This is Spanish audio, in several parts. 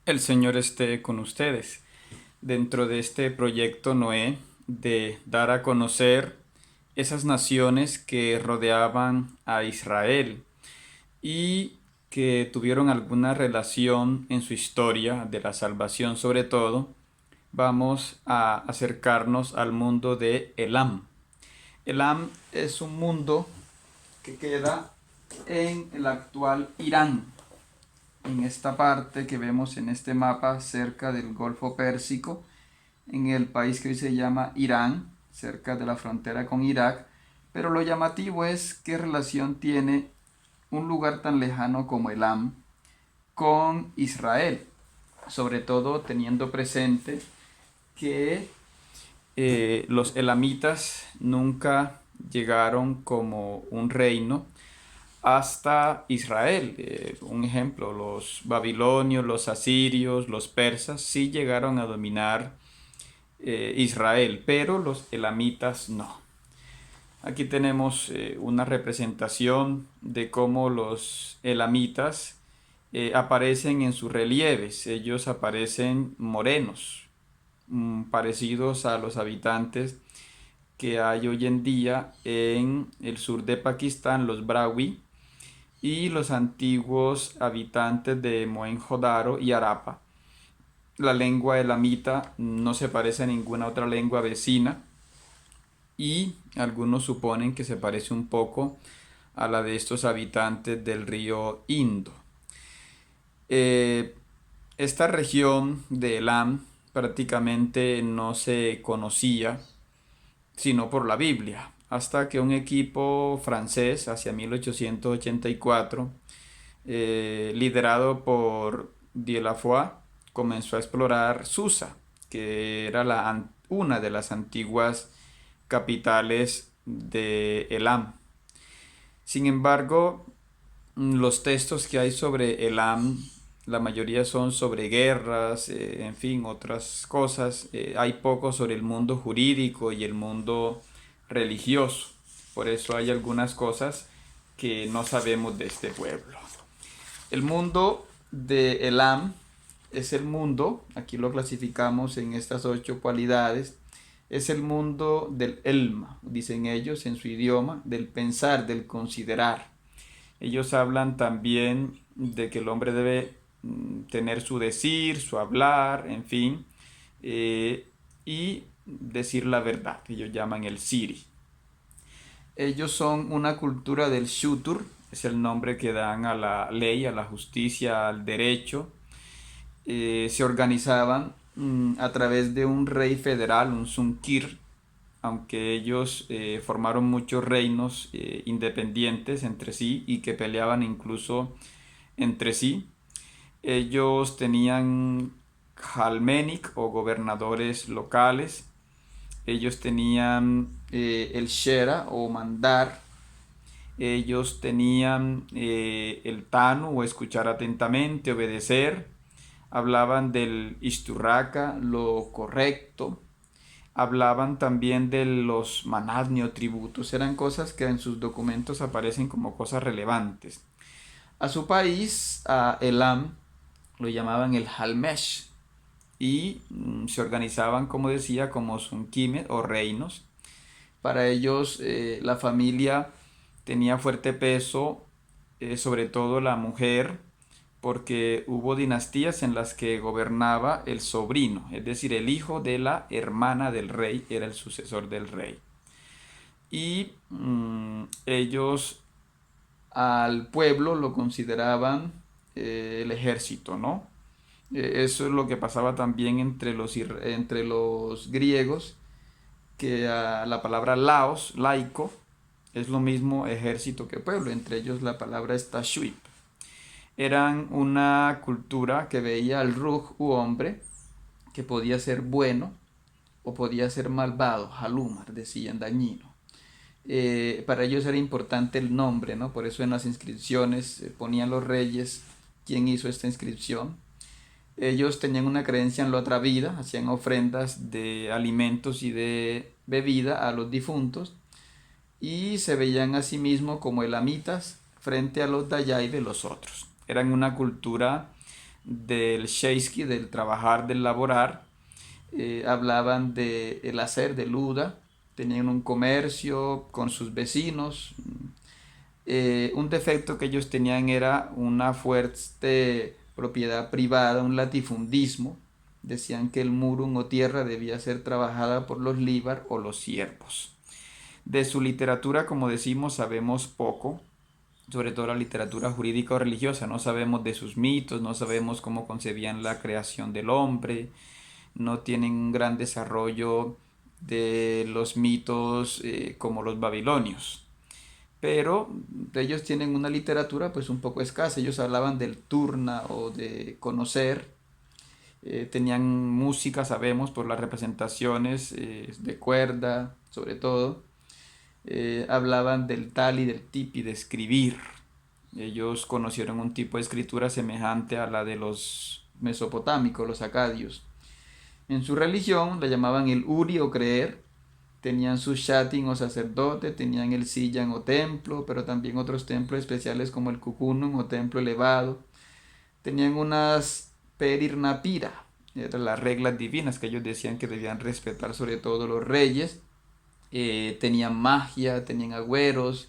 El Señor esté con ustedes. Dentro de este proyecto Noé de dar a conocer esas naciones que rodeaban a Israel y que tuvieron alguna relación en su historia de la salvación sobre todo, vamos a acercarnos al mundo de Elam. Elam es un mundo que queda en el actual Irán, en esta parte que vemos en este mapa cerca del Golfo Pérsico, en el país que hoy se llama Irán, cerca de la frontera con Irak, pero lo llamativo es qué relación tiene un lugar tan lejano como Elam con Israel, sobre todo teniendo presente que los elamitas nunca llegaron como un reino hasta Israel. Un ejemplo, los babilonios, los asirios, los persas sí llegaron a dominar Israel, pero los elamitas no. Aquí tenemos una representación de cómo los elamitas aparecen en sus relieves. Ellos aparecen morenos, parecidos a los habitantes que hay hoy en día en el sur de Pakistán, los Brahui, y los antiguos habitantes de Mohenjo-Daro y Harappa. La lengua elamita no se parece a ninguna otra lengua vecina y algunos suponen que se parece un poco a la de estos habitantes del río Indo. Eh, Esta región de Elam prácticamente no se conocía sino por la Biblia, hasta que un equipo francés hacia 1884, liderado por Dieulafoy, comenzó a explorar Susa, que era una de las antiguas capitales de Elam. Sin embargo, los textos que hay sobre Elam, la mayoría son sobre guerras, en fin, otras cosas. Hay poco sobre el mundo jurídico y el mundo religioso. Por eso hay algunas cosas que no sabemos de este pueblo. El mundo de Elam es el mundo, aquí lo clasificamos en estas 8 cualidades, es el mundo del elma, dicen ellos en su idioma, del pensar, del considerar. Ellos hablan también de que el hombre debe tener su decir, su hablar, en fin, eh, y decir la verdad. Ellos llaman el siri. Ellos son una cultura del shutur, es el nombre que dan a la ley, a la justicia, al derecho. Se organizaban a través de un rey federal, un sunkir, aunque ellos formaron muchos reinos independientes entre sí y que peleaban incluso entre sí. Ellos tenían Halmenik o gobernadores locales. Ellos tenían el Shera o mandar. Ellos tenían el Tanu o escuchar atentamente, obedecer. Hablaban del Isturraka, lo correcto. Hablaban también de los manadni o tributos. Eran cosas que en sus documentos aparecen como cosas relevantes. A su país, a Elam, lo llamaban el Halmesh y se organizaban, como decía, como sunkimes o reinos. Para ellos la familia tenía fuerte peso, sobre todo la mujer, porque hubo dinastías en las que gobernaba el sobrino, es decir, el hijo de la hermana del rey era el sucesor del rey. Y ellos al pueblo lo consideraban el ejército, ¿no? Eso es lo que pasaba también entre los griegos, que la palabra laos, laico, es lo mismo ejército que pueblo, entre ellos la palabra es tashuip. Eran una cultura que veía al ruj u hombre, que podía ser bueno o podía ser malvado, halumar, decían dañino. Para ellos era importante el nombre, ¿no? Por eso en las inscripciones ponían los reyes quién hizo esta inscripción. Ellos tenían una creencia en la otra vida, hacían ofrendas de alimentos y de bebida a los difuntos y se veían a sí mismos como elamitas frente a los dayai de los otros. Eran una cultura del sheisky, del trabajar, del laborar. Hablaban de el hacer, de luda, tenían un comercio con sus vecinos. Un defecto que ellos tenían era una fuerte propiedad privada, un latifundismo. Decían que el murun o tierra debía ser trabajada por los líbar o los siervos. De su literatura, como decimos, sabemos poco, sobre todo la literatura jurídica o religiosa. No sabemos de sus mitos, no sabemos cómo concebían la creación del hombre, no tienen un gran desarrollo de los mitos como los babilonios. Pero ellos tienen una literatura pues un poco escasa. Ellos hablaban del turna o de conocer. Tenían música, sabemos, por las representaciones de cuerda, sobre todo. Hablaban del tal y del tipi, de escribir. Ellos conocieron un tipo de escritura semejante a la de los mesopotámicos, los acadios. En su religión la llamaban el uri o creer. Tenían su shatin o sacerdote, tenían el sillan o templo, pero también otros templos especiales como el kukunum o templo elevado. Tenían unas perirnapira, eran las reglas divinas que ellos decían que debían respetar sobre todo los reyes. Tenían magia, tenían agüeros,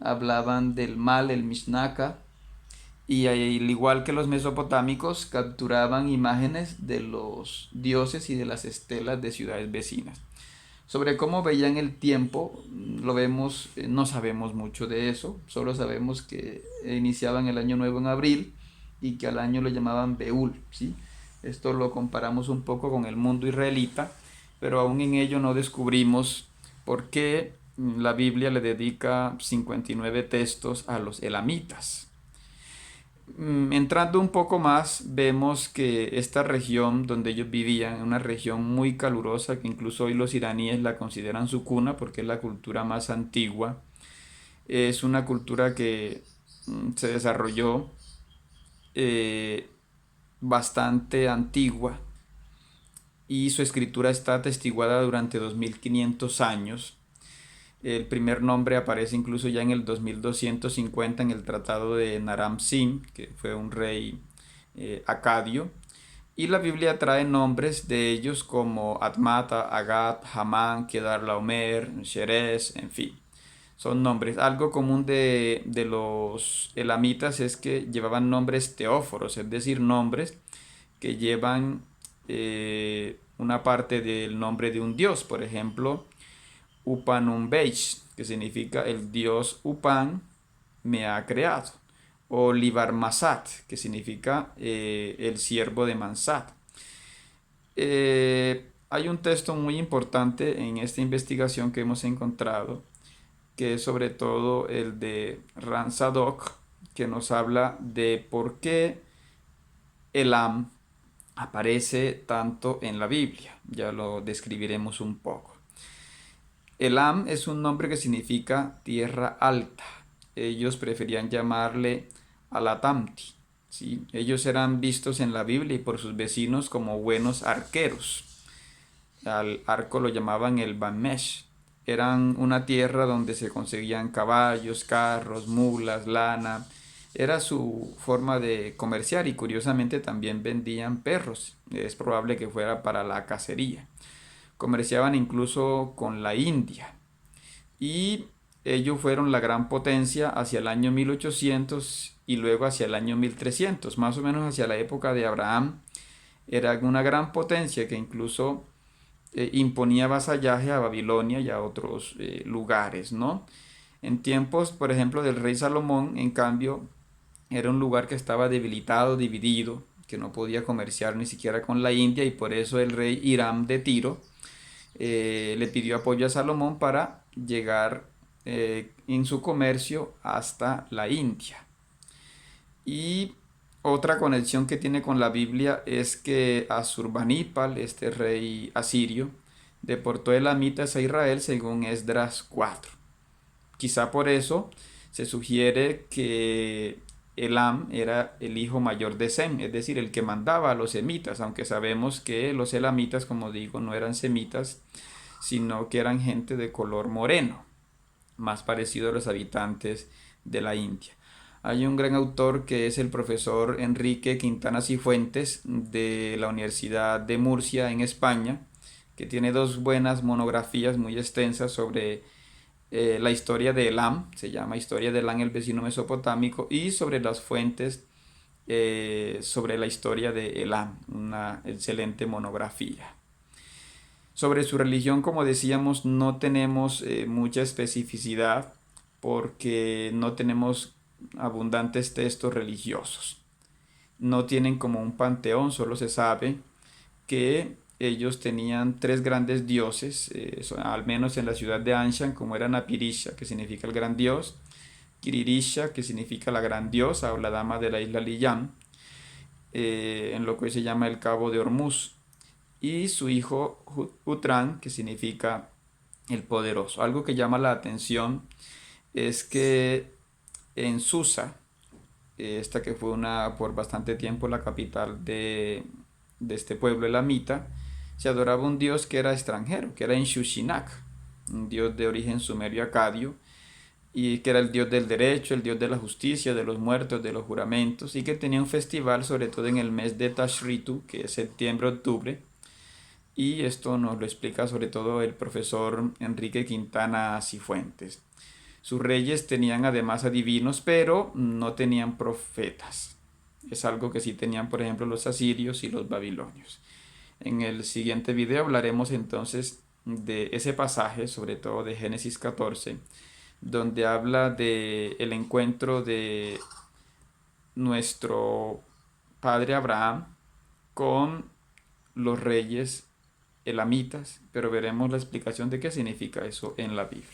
hablaban del mal, el mishnaka, y al igual que los mesopotámicos, capturaban imágenes de los dioses y de las estelas de ciudades vecinas. Sobre cómo veían el tiempo, lo vemos, no sabemos mucho de eso, solo sabemos que iniciaban el año nuevo en abril y que al año lo llamaban Beul, ¿sí? Esto lo comparamos un poco con el mundo israelita, pero aún en ello no descubrimos por qué la Biblia le dedica 59 textos a los elamitas. Entrando un poco más, vemos que esta región donde ellos vivían, una región muy calurosa, que incluso hoy los iraníes la consideran su cuna porque es la cultura más antigua, es una cultura que se desarrolló eh, bastante antigua y su escritura está atestiguada durante 2500 años. El primer nombre aparece incluso ya en el 2250 en el Tratado de Naram Sin, que fue un rey acadio. Y la Biblia trae nombres de ellos como Atmata, Agat, Hamán, Kedar Laomer, Sherez, en fin. Son nombres. Algo común de los elamitas es que llevaban nombres teóforos, es decir, nombres que llevan una parte del nombre de un dios. Por ejemplo, Upanumbeish, que significa el dios Upan me ha creado. O Libar Masat, que significa el siervo de Mansat. Hay un texto muy importante en esta investigación que hemos encontrado, que es sobre todo el de Ran Zadok, que nos habla de por qué Elam aparece tanto en la Biblia. Ya lo describiremos un poco. Elam es un nombre que significa tierra alta. Ellos preferían llamarle Alatamti, ¿sí? Ellos eran vistos en la Biblia y por sus vecinos como buenos arqueros. Al arco lo llamaban el Bamesh. Eran una tierra donde se conseguían caballos, carros, mulas, lana. Era su forma de comerciar y curiosamente también vendían perros. Es probable que fuera para la cacería. Comerciaban incluso con la India. Y ellos fueron la gran potencia hacia el año 1800 y luego hacia el año 1300, más o menos hacia la época de Abraham. Era una gran potencia que incluso imponía vasallaje a Babilonia y a otros lugares, ¿no? En tiempos, por ejemplo, del rey Salomón, en cambio, era un lugar que estaba debilitado, dividido, que no podía comerciar ni siquiera con la India y por eso el rey Hiram de Tiro le pidió apoyo a Salomón para llegar en su comercio hasta la India. Y otra conexión que tiene con la Biblia es que Asurbanipal, este rey asirio, deportó elamitas a Israel según Esdras 4. Quizá por eso se sugiere que Elam era el hijo mayor de Sem, es decir, el que mandaba a los semitas, aunque sabemos que los elamitas, como digo, no eran semitas, sino que eran gente de color moreno, más parecido a los habitantes de la India. Hay un gran autor que es el profesor Enrique Quintana Cifuentes de la Universidad de Murcia en España, que tiene dos buenas monografías muy extensas sobre la historia de Elam, se llama Historia de Elam, el vecino mesopotámico, y sobre las fuentes sobre la historia de Elam, una excelente monografía. Sobre su religión, como decíamos, no tenemos mucha especificidad porque no tenemos abundantes textos religiosos. No tienen como un panteón, solo se sabe que ellos tenían tres grandes dioses, al menos en la ciudad de Anshan, como era Napirisha, que significa el gran dios, Kiririsha, que significa la gran diosa o la dama de la isla Liyam, en lo que hoy se llama el Cabo de Hormuz, y su hijo Utran, que significa el poderoso. Algo que llama la atención es que en Susa, esta que fue por bastante tiempo la capital de este pueblo elamita, se adoraba un dios que era extranjero, que era Inshushinak, un dios de origen sumerio acadio, y que era el dios del derecho, el dios de la justicia, de los muertos, de los juramentos, y que tenía un festival sobre todo en el mes de Tashritu, que es septiembre-octubre, y esto nos lo explica sobre todo el profesor Enrique Quintana Cifuentes. Sus reyes tenían además adivinos, pero no tenían profetas. Es algo que sí tenían, por ejemplo, los asirios y los babilonios. En el siguiente video hablaremos entonces de ese pasaje, sobre todo de Génesis 14, donde habla de el encuentro de nuestro padre Abraham con los reyes elamitas, pero veremos la explicación de qué significa eso en la Biblia.